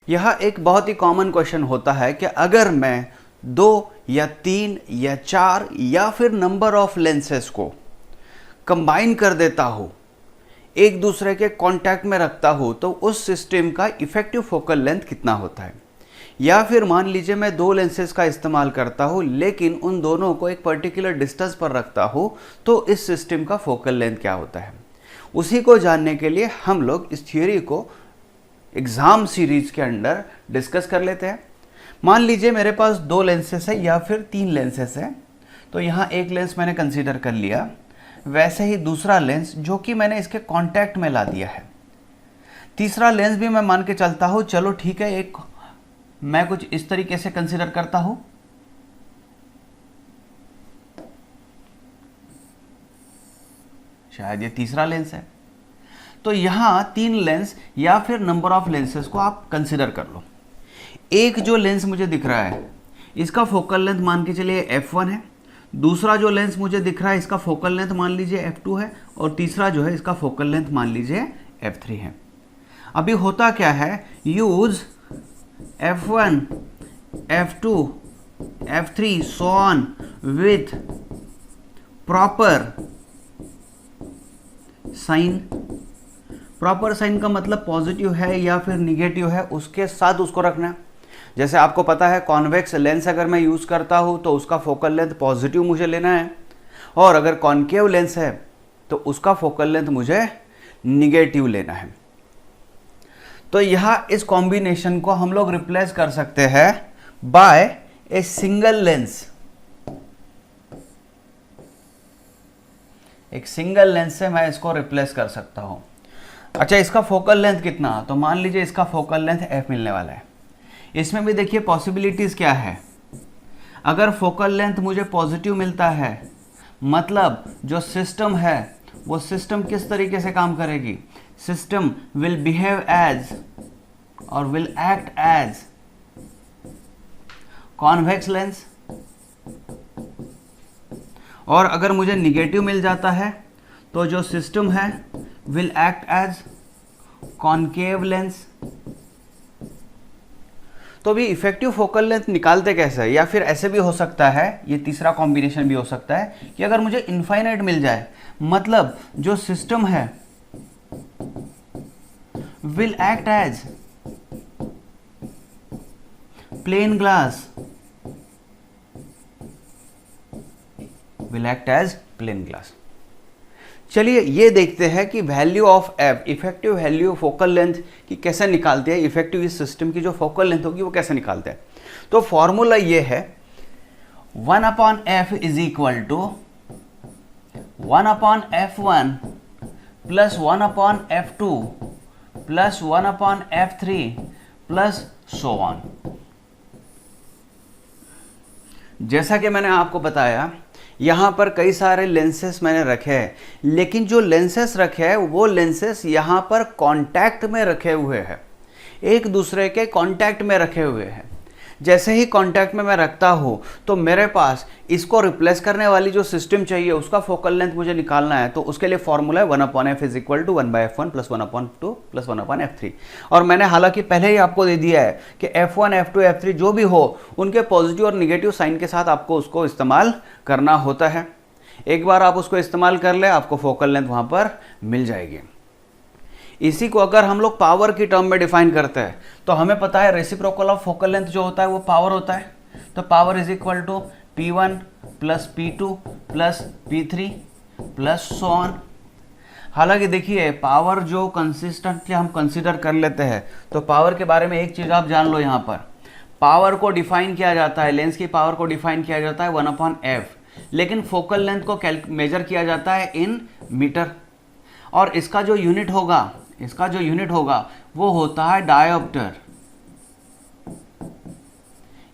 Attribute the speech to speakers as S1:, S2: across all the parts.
S1: यह एक बहुत ही कॉमन क्वेश्चन होता है कि अगर मैं 2 या 3 या 4 या फिर नंबर ऑफ लेंसेस को कंबाइन कर देता हूँ, एक दूसरे के कांटेक्ट में रखता हूँ, तो उस सिस्टम का इफेक्टिव फोकल लेंथ कितना होता है। या फिर मान लीजिए मैं 2 लेंसेज का इस्तेमाल करता हूँ लेकिन उन दोनों को एक पर्टिकुलर डिस्टेंस पर रखता हूँ, तो इस सिस्टम का फोकल लेंथ क्या होता है। उसी को जानने के लिए हम लोग इस थ्योरी को एग्जाम सीरीज के अंदर डिस्कस कर लेते हैं। मान लीजिए मेरे पास 2 लेंसेस है या फिर 3 लेंसेस है, तो यहाँ एक लेंस मैंने कंसीडर कर लिया, वैसे ही दूसरा लेंस जो कि मैंने इसके कांटेक्ट में ला दिया है। तीसरा लेंस भी मैं मान के चलता हूँ, चलो ठीक है, एक मैं कुछ इस तरीके से कंसीडर करता हूँ। शायद ये तीसरा लेंस है। तो यहाँ 3 लेंस या फिर नंबर ऑफ लेंसेस को आप कंसीडर कर लो। एक जो लेंस मुझे दिख रहा है इसका फोकल लेंथ मान के चलिए f1 है, दूसरा जो लेंस मुझे दिख रहा है इसका फोकल लेंथ मान लीजिए f2 है, और तीसरा जो है इसका फोकल लेंथ मान लीजिए f3 है। अभी होता क्या है, use f1 f2 f3 so on with proper sign. Proper sign का मतलब पॉजिटिव है या फिर निगेटिव है उसके साथ उसको रखना है। जैसे आपको पता है कॉन्वेक्स लेंस अगर मैं यूज़ करता हूँ तो उसका फोकल लेंथ पॉजिटिव मुझे लेना है, और अगर कॉन्केव लेंस है तो उसका फोकल लेंथ मुझे निगेटिव लेना है। तो यहाँ इस कॉम्बिनेशन को हम लोग रिप्लेस कर सकते हैं बाय ए सिंगल लेंस। एक सिंगल लेंस से मैं इसको रिप्लेस कर सकता हूँ। अच्छा, इसका फोकल लेंथ कितना, तो मान लीजिए इसका फोकल लेंथ f मिलने वाला है। इसमें भी देखिए पॉसिबिलिटीज़ क्या है। अगर फोकल लेंथ मुझे पॉजिटिव मिलता है, मतलब जो सिस्टम है वो सिस्टम किस तरीके से काम करेगी, सिस्टम विल बिहेव एज और will act as convex lens. और अगर मुझे निगेटिव मिल जाता है तो जो सिस्टम है will act as concave lens. तो भी इफेक्टिव फोकल लेंथ निकालते कैसे है, या फिर ऐसे भी हो सकता है, ये तीसरा कॉम्बिनेशन भी हो सकता है कि अगर मुझे इनफाइनाइट मिल जाए, मतलब जो सिस्टम है will act as plane glass, will act as plane glass. चलिए ये देखते हैं कि value of f, effective value focal length की कैसे निकालते हैं। इफेक्टिव इस सिस्टम की जो फोकल लेंथ होगी वो कैसे निकालते हैं। तो फॉर्मूला ये है 1/f is equal to 1/f1 plus 1/f2 plus 1/f3 plus so on. जैसा कि मैंने आपको बताया, यहाँ पर कई सारे लेंसेस मैंने रखे हैं, लेकिन जो लेंसेस रखे हैं वो लेंसेस यहाँ पर कांटेक्ट में रखे हुए हैं, एक दूसरे के कांटेक्ट में रखे हुए हैं। जैसे ही कांटेक्ट में मैं रखता हूँ तो मेरे पास इसको रिप्लेस करने वाली जो सिस्टम चाहिए उसका फोकल लेंथ मुझे निकालना है। तो उसके लिए फॉर्मूला है 1/f is equal to 1/f1 plus 1/2 plus 1/f3। और मैंने हालांकि पहले ही आपको दे दिया है कि f1 f2 f3 जो भी हो उनके पॉजिटिव और निगेटिव साइन के साथ आपको उसको इस्तेमाल करना होता है। एक बार आप उसको इस्तेमाल कर ले, आपको फोकल लेंथ वहाँ पर मिल जाएगी। इसी को अगर हम लोग पावर की टर्म में डिफाइन करते हैं तो हमें पता है रेसिप्रोकल ऑफ फोकल लेंथ जो होता है वो पावर होता है। तो power is equal to P1 plus P2 plus P3 plus so on. हालांकि देखिए पावर जो कंसिस्टेंटली हम कंसीडर कर लेते हैं, तो पावर के बारे में एक चीज़ आप जान लो, यहाँ पर पावर को डिफाइन किया जाता है, लेंस की पावर को डिफाइन किया जाता है 1/f, लेकिन फोकल लेंथ को मेजर किया जाता है इन मीटर। और इसका जो यूनिट होगा वो होता है डायोप्टर,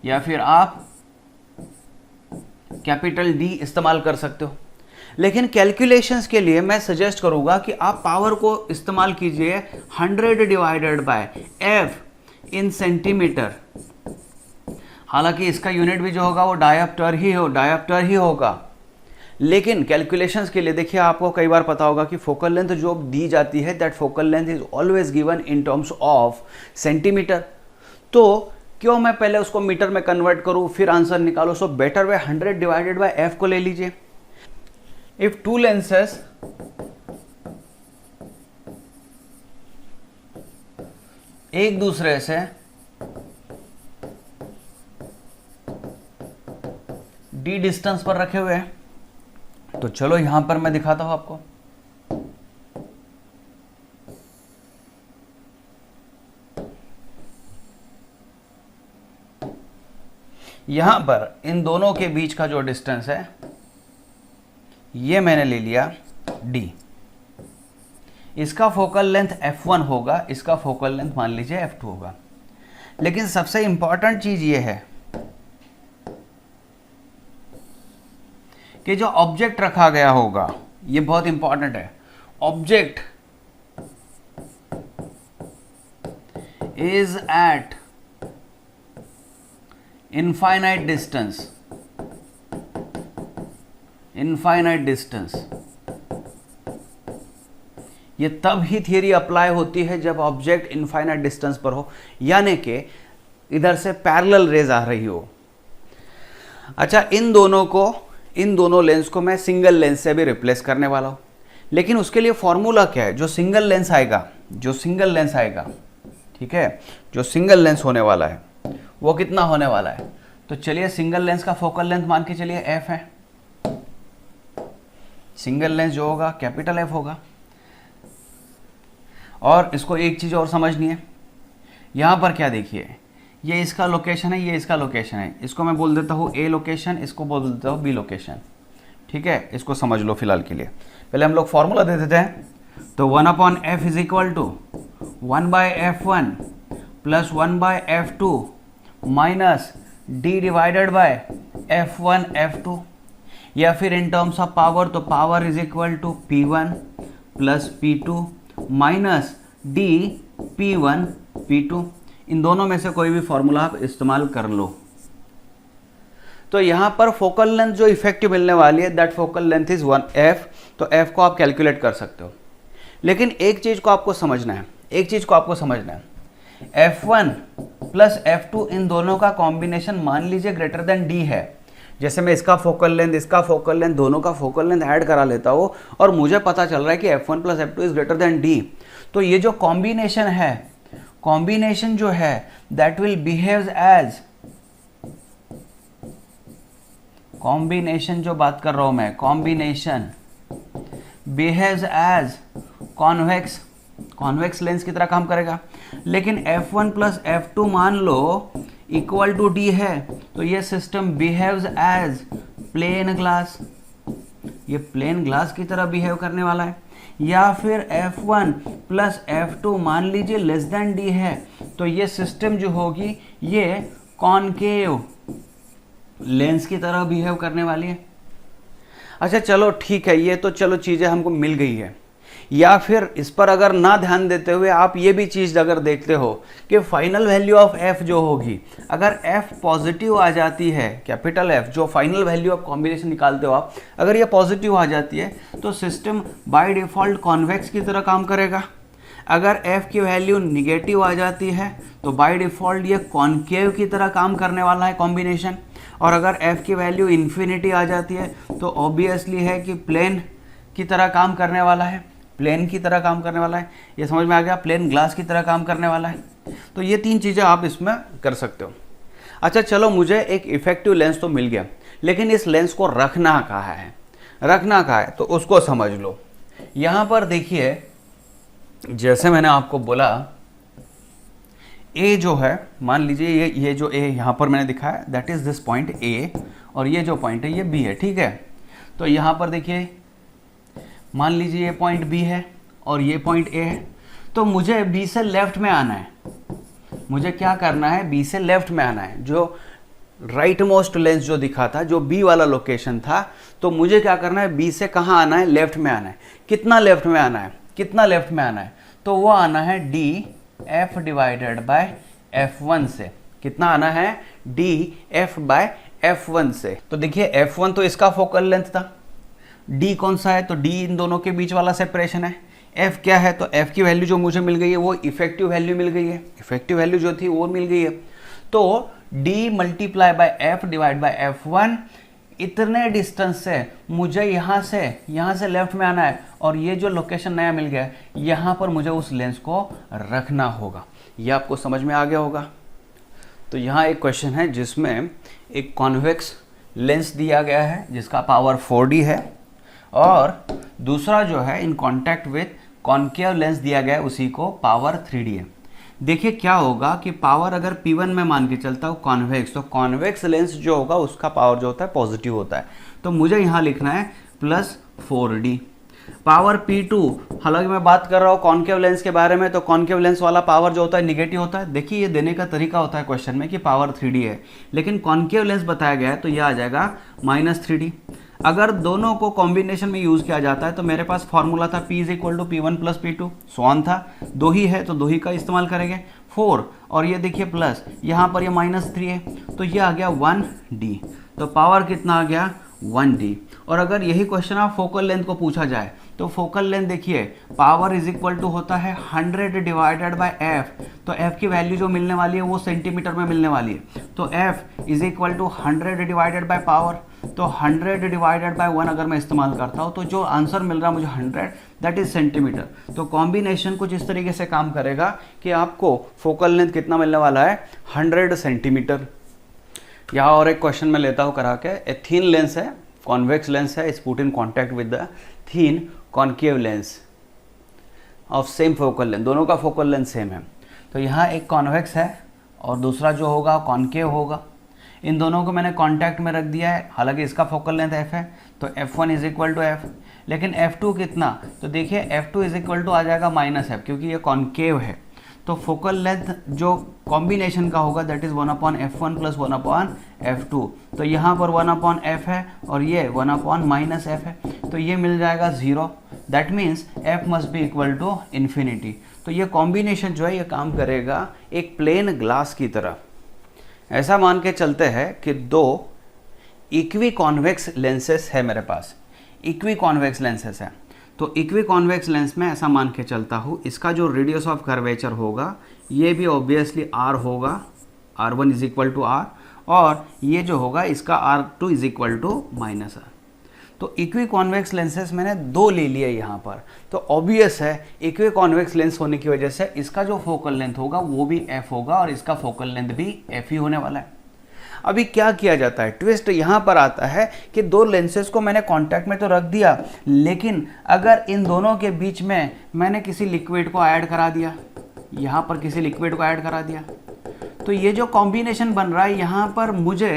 S1: या फिर आप कैपिटल D इस्तेमाल कर सकते हो। लेकिन कैलकुलेशंस के लिए मैं सजेस्ट करूंगा कि आप पावर को इस्तेमाल कीजिए 100 divided by f in centimetre. हालांकि इसका यूनिट भी जो होगा वो डायोप्टर ही होगा, लेकिन कैलकुलेशंस के लिए देखिए आपको कई बार पता होगा कि फोकल लेंथ जो दी जाती है that focal length is always given in terms of centimetre. तो क्यों मैं पहले उसको मीटर में कन्वर्ट करूं फिर आंसर निकालो? So better way 100 divided by F को ले लीजिए। इफ टू लेंसेस एक दूसरे से डी डिस्टेंस पर रखे हुए हैं, तो चलो यहां पर मैं दिखाता हूं आपको। यहां पर इन दोनों के बीच का जो डिस्टेंस है ये मैंने ले लिया d। इसका फोकल लेंथ f1 होगा, इसका फोकल लेंथ मान लीजिए f2 होगा। लेकिन सबसे इंपॉर्टेंट चीज ये है कि जो ऑब्जेक्ट रखा गया होगा, ये बहुत इंपॉर्टेंट है। Object is eight infinite distance, infinite distance. ये तब ही थियरी अप्लाई होती है जब ऑब्जेक्ट इनफाइनाइट डिस्टेंस पर हो, यानी कि इधर से पैरेलल रेज आ रही हो। अच्छा, इन दोनों लेंस को मैं सिंगल लेंस से भी रिप्लेस करने वाला हूं। लेकिन उसके लिए फॉर्मूला क्या है? जो सिंगल लेंस आएगा, ठीक है, जो सिंगल लेंस होने वाला है वो कितना होने वाला है? तो चलिए सिंगल लेंस का फोकल लेंथ मान के चलिए f है। सिंगल लेंस जो होगा कैपिटल F होगा। और इसको एक चीज और समझनी है, यहां पर क्या देखिए, ये इसका लोकेशन है, ये इसका लोकेशन है। इसको मैं बोल देता हूँ A लोकेशन, इसको बोल देता हूँ B लोकेशन। ठीक है, इसको समझ लो फिलहाल के लिए। पहले हम लोग फॉर्मूला दे देते हैं। तो 1/f is equal to 1/f1 plus 1/f2 minus d divided by f1 f2, या फिर इन टर्म्स ऑफ पावर तो power is equal to p1 plus p2 minus d p1 p2। इन दोनों में से कोई भी फॉर्मूला आप इस्तेमाल कर लो। तो यहां पर फोकल लेंथ जो इफेक्टिव मिलने वाली है, that focal length is 1f। तो f को आप कैलकुलेट कर सकते हो। लेकिन एक चीज को आपको समझना है, f1 प्लस f2 इन दोनों का कॉम्बिनेशन मान लीजिए ग्रेटर देन d है। जैसे मैं इसका फोकल लेंथ, दोनों का फोकल लेंथ ऐड करा लेता हूं और मुझे पता चल रहा है कि f1 plus f2 is greater than d। तो ये जो कॉम्बिनेशन है, कॉम्बिनेशन जो है that will behaves as, combination जो बात कर रहा हूं मैं, combination behaves as convex lens की तरह काम करेगा। लेकिन f1 प्लस f2 मान लो इक्वल टू d है, तो ये system behaves as plane glass, ये प्लेन ग्लास की तरह बिहेव करने वाला है। या फिर f1 प्लस f2 मान लीजिए लेस देन d है, तो ये सिस्टम जो होगी ये कॉनकेव लेंस की तरह बिहेव करने वाली है। अच्छा चलो ठीक है, ये तो चलो चीज़ें हमको मिल गई है। या फिर इस पर अगर ना ध्यान देते हुए आप ये भी चीज़ अगर देखते हो कि फाइनल वैल्यू ऑफ f जो होगी, अगर f पॉजिटिव आ जाती है, कैपिटल F जो फाइनल वैल्यू ऑफ कॉम्बिनेशन निकालते हो आप, अगर ये पॉजिटिव आ जाती है तो सिस्टम बाय डिफ़ॉल्ट कॉन्वेक्स की तरह काम करेगा। अगर f की वैल्यू निगेटिव आ जाती है तो बाय डिफ़ॉल्ट ये कॉनकेव की तरह काम करने वाला है कॉम्बिनेशन। और अगर f की वैल्यू इन्फिनिटी आ जाती है तो ऑब्वियसली है कि प्लेन की तरह काम करने वाला है, प्लेन की तरह काम करने वाला है। ये समझ में आ गया, प्लेन ग्लास की तरह काम करने वाला है। तो ये तीन चीज़ें आप इसमें कर सकते हो। अच्छा चलो, मुझे एक इफेक्टिव लेंस तो मिल गया, लेकिन इस लेंस को रखना कहाँ है तो उसको समझ लो। यहाँ पर देखिए, जैसे मैंने आपको बोला, ए जो है, मान लीजिए ये जो ए यहाँ पर मैंने दिखाया that is this point A, और ये जो पॉइंट है ये बी है। ठीक है, तो यहाँ पर देखिए मान लीजिए ये पॉइंट बी है और ये पॉइंट ए है। तो मुझे बी से लेफ्ट में आना है, मुझे क्या करना है, बी से लेफ्ट में आना है। जो राइट मोस्ट लेंस जो दिखा था, जो बी वाला लोकेशन था, तो मुझे क्या करना है, बी से कहाँ आना है, लेफ्ट में आना है। कितना लेफ्ट में आना है, तो वो आना है D F divided by f1 से। कितना आना है, डी एफ बाय f1 से। तो देखिए f1 तो इसका फोकल लेंथ था, d कौन सा है, तो d इन दोनों के बीच वाला सेपरेशन है, एफ क्या है, तो एफ की वैल्यू जो मुझे मिल गई है वो इफेक्टिव वैल्यू मिल गई है, इफेक्टिव वैल्यू जो थी वो मिल गई है। तो D multiply by F divide by F1, इतने डिस्टेंस से मुझे यहाँ से लेफ्ट में आना है और ये जो लोकेशन नया मिल गया है यहाँ पर मुझे उस लेंस को रखना होगा। ये आपको समझ में आ गया होगा। तो यहाँ एक क्वेश्चन है जिसमें एक कॉन्वेक्स लेंस दिया गया है जिसका पावर 4D है, और दूसरा जो है in contact with concave lens दिया गया है, उसी को पावर 3D है। देखिए क्या होगा कि पावर अगर P1 में मान के चलता हूँ कॉन्वेक्स, तो कॉन्वेक्स लेंस जो होगा उसका पावर जो होता है पॉजिटिव होता है, तो मुझे यहाँ लिखना है +4D। पावर P2, हालांकि मैं बात कर रहा हूँ कॉन्केव लेंस के बारे में, तो कॉन्केव लेंस वाला पावर जो होता है निगेटिव होता है। देखिए ये देने का तरीका होता है क्वेश्चन में कि पावर 3D है, लेकिन कॉन्केव लेंस बताया गया है तो यह आ जाएगा -3D। अगर दोनों को कॉम्बिनेशन में यूज़ किया जाता है तो मेरे पास फॉर्मूला था P = P1 + P2, सॉन था, दो ही है तो दो ही का इस्तेमाल करेंगे। 4 और ये देखिए प्लस, यहाँ पर ये -3 है तो ये आ गया 1D। तो पावर कितना आ गया 1D। और अगर यही क्वेश्चन आप फोकल लेंथ को पूछा जाए तो फोकल लेंथ देखिए पावर = होता है 100 डिवाइडेड बाय F। तो F की वैल्यू जो मिलने वाली है वो सेंटीमीटर में मिलने वाली है, तो F = 100 डिवाइडेड बाय पावर। तो 100 डिवाइडेड बाय 1 अगर मैं इस्तेमाल करता हूँ तो जो आंसर मिल रहा है मुझे 100, दैट इज सेंटीमीटर। तो कॉम्बिनेशन कुछ इस तरीके से काम करेगा कि आपको फोकल लेंथ कितना मिलने वाला है 100 सेंटीमीटर। यहाँ और एक क्वेश्चन मैं लेता हूँ करा के। ए थिन लेंस है, कॉन्वेक्स लेंस है, is put in contact with the thin concave lens of same focal length, दोनों का फोकल लेंथ सेम है। तो यहाँ एक कॉन्वेक्स है और दूसरा जो होगा कॉन्केव होगा। इन दोनों को मैंने कॉन्टैक्ट में रख दिया है, हालांकि इसका फोकल लेंथ F है तो F1 = F, लेकिन F2 कितना, तो देखिए F2 = आ जाएगा -F, क्योंकि ये कॉन्केव है। तो फोकल लेंथ जो कॉम्बिनेशन का होगा दैट इज़ 1/F1 + 1/F2। तो यहाँ पर 1/F है और ये 1/-F है, तो ये मिल जाएगा 0। That means F must be = infinity. तो ये कॉम्बिनेशन जो है ये काम करेगा एक प्लेन ग्लास की तरह। ऐसा मान के चलते हैं कि दो इक्वी कॉन्वेक्स लेंसेस है मेरे पास, इक्वी कॉन्वेक्स लेंसेस है। तो इक्वी कॉन्वेक्स लेंस में ऐसा मान के चलता हूँ इसका जो रेडियस ऑफ कर्वेचर होगा ये भी ऑब्वियसली R होगा, R1 = R, और ये जो होगा इसका R2 = -R। तो इक्वी कॉन्वेक्स लेंसेस मैंने दो ले लिए यहाँ पर, तो ऑब्वियस है इक्वी कॉन्वेक्स लेंस होने की वजह से इसका जो फोकल लेंथ होगा वो भी F होगा और इसका फोकल लेंथ भी F ही होने वाला है। अभी क्या किया जाता है, ट्विस्ट यहाँ पर आता है कि दो लेंसेस को मैंने कांटेक्ट में तो रख दिया, लेकिन अगर इन दोनों के बीच में मैंने किसी लिक्विड को ऐड करा दिया, यहाँ पर किसी लिक्विड को ऐड करा दिया, तो ये जो कॉम्बिनेशन बन रहा है यहाँ पर मुझे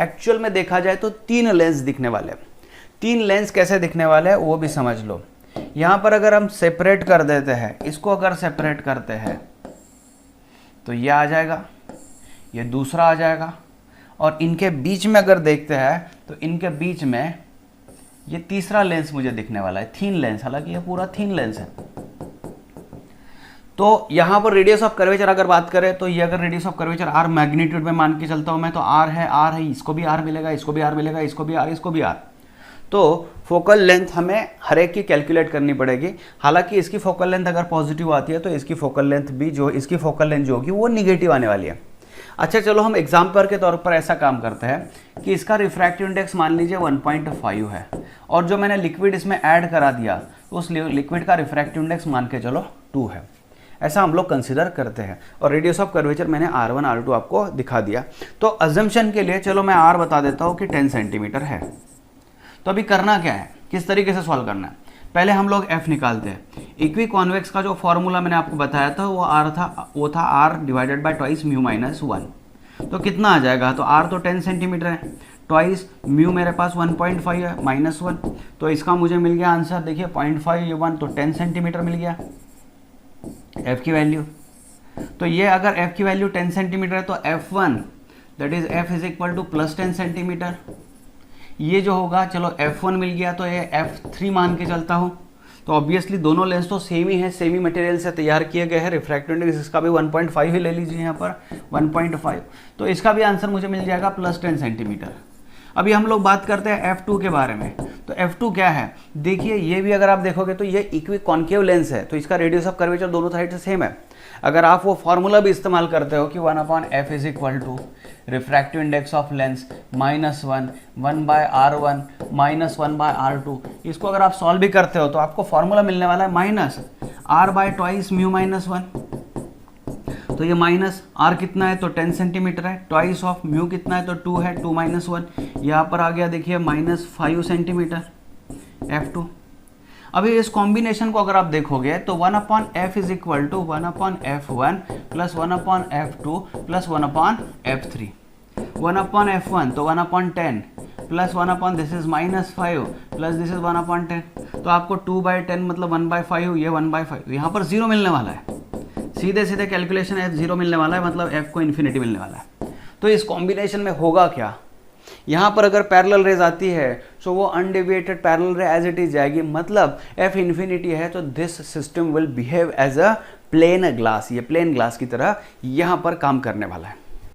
S1: एक्चुअल में देखा जाए तो 3 लेंस दिखने वाले हैं। 3 लेंस कैसे दिखने वाले हैं वो भी समझ लो। यहाँ पर अगर हम सेपरेट कर देते हैं, इसको अगर सेपरेट करते हैं तो ये आ जाएगा, ये दूसरा आ जाएगा, और इनके बीच में अगर देखते हैं तो इनके बीच में ये तीसरा लेंस मुझे दिखने वाला है, थिन लेंस, हालांकि ये पूरा थिन लेंस है। तो यहाँ पर रेडियस ऑफ कर्वेचर अगर बात करें तो ये अगर radius of curvature R magnitude में मान के चलता हूँ मैं, तो R है, इसको भी R मिलेगा, इसको भी R मिलेगा, इसको भी R, इसको भी R। तो फोकल लेंथ हमें हर एक की कैलकुलेट करनी पड़ेगी। हालांकि इसकी फोकल लेंथ अगर पॉजिटिव आती है तो इसकी फोकल लेंथ भी जो इसकी फोकल लेंथ जो होगी वो निगेटिव आने वाली है। अच्छा चलो हम एग्जाम्पल के तौर पर ऐसा काम करते हैं कि इसका रिफ्रैक्टिव इंडेक्स मान लीजिए 1.5 है, और जो मैंने लिक्विड इसमें ऐड करा दिया उस लिक्विड का रिफ्रैक्टिव इंडेक्स मान के चलो 2 है। ऐसा हम लोग कंसिडर करते हैं, और रेडियस ऑफ कर्वेचर मैंने R1 R2 आपको दिखा दिया। तो अजम्पशन के लिए चलो मैं R बता देता हूँ कि 10 सेंटीमीटर है। तो अभी करना क्या है, किस तरीके से सॉल्व करना है, पहले हम लोग F निकालते हैं। इक्वी कॉन्वेक्स का जो फॉर्मूला मैंने आपको बताया था वो था R divided by twice mu minus 1। तो कितना आ जाएगा, तो R तो 10 सेंटीमीटर है, ट्वाइस म्यू मेरे पास 1.5 है -1, तो इसका मुझे मिल गया आंसर, देखिए 0.5 ये 1 तो 10 सेंटीमीटर मिल गया F की वैल्यू। तो ये अगर F की वैल्यू 10 सेंटीमीटर है तो F1 that is F = +10 centimetre. ये जो होगा चलो F1 मिल गया तो ये F3 मान के चलता हूँ। तो ऑब्वियसली दोनों लेंस तो सेम ही है, सेम ही मटेरियल से तैयार किए गए हैं। रिफ्रैक्टिव इंडेक्स इसका भी 1.5 ही ले लीजिए यहाँ पर 1.5, तो इसका भी आंसर मुझे मिल जाएगा +10 सेंटीमीटर। अभी हम लोग बात करते हैं F2 के बारे में। तो F2 क्या है, देखिए ये भी अगर आप देखोगे तो ये इक्वी कॉन्केव लेंस है, तो इसका रेडियस ऑफ कर्वेचर दोनों साइड से सेम है। अगर आप वो फॉर्मूला भी इस्तेमाल करते हो कि 1/f is equal to refractive index of lens -1 1/r1 -1/r2, इसको अगर आप सॉल्व भी करते हो तो आपको फॉर्मूला मिलने वाला है -r/2 म्यू -1। तो ये माइनस r कितना है तो 10 सेंटीमीटर है, ट्वाइस ऑफ म्यू कितना है तो 2 है, 2 - 1 यहाँ पर आ गया देखिए -5 सेंटीमीटर F2। अभी इस कॉम्बिनेशन को अगर आप देखोगे तो 1/f is equal to 1/f1 plus 1/f2 plus 1/f3। 1/f1 तो 1/10 plus 1 this is -5 plus this is 1/10, तो आपको 2/10 मतलब 1/5, ये 1/5, यहाँ पर 0 मिलने वाला है। सीधे सीधे कैलकुलेशन है, 0 मिलने वाला है, मतलब f को इन्फिनिटी मिलने वाला है। तो इस कॉम्बिनेशन में होगा क्या, यहाँ पर अगर पैरेलल रेज आती है तो वो undeviated parallel ray as it is जाएगी, मतलब f इन्फिनिटी है तो this system will behave as a plane glass, ये प्लेन ग्लास की तरह यहाँ पर काम करने वाला है।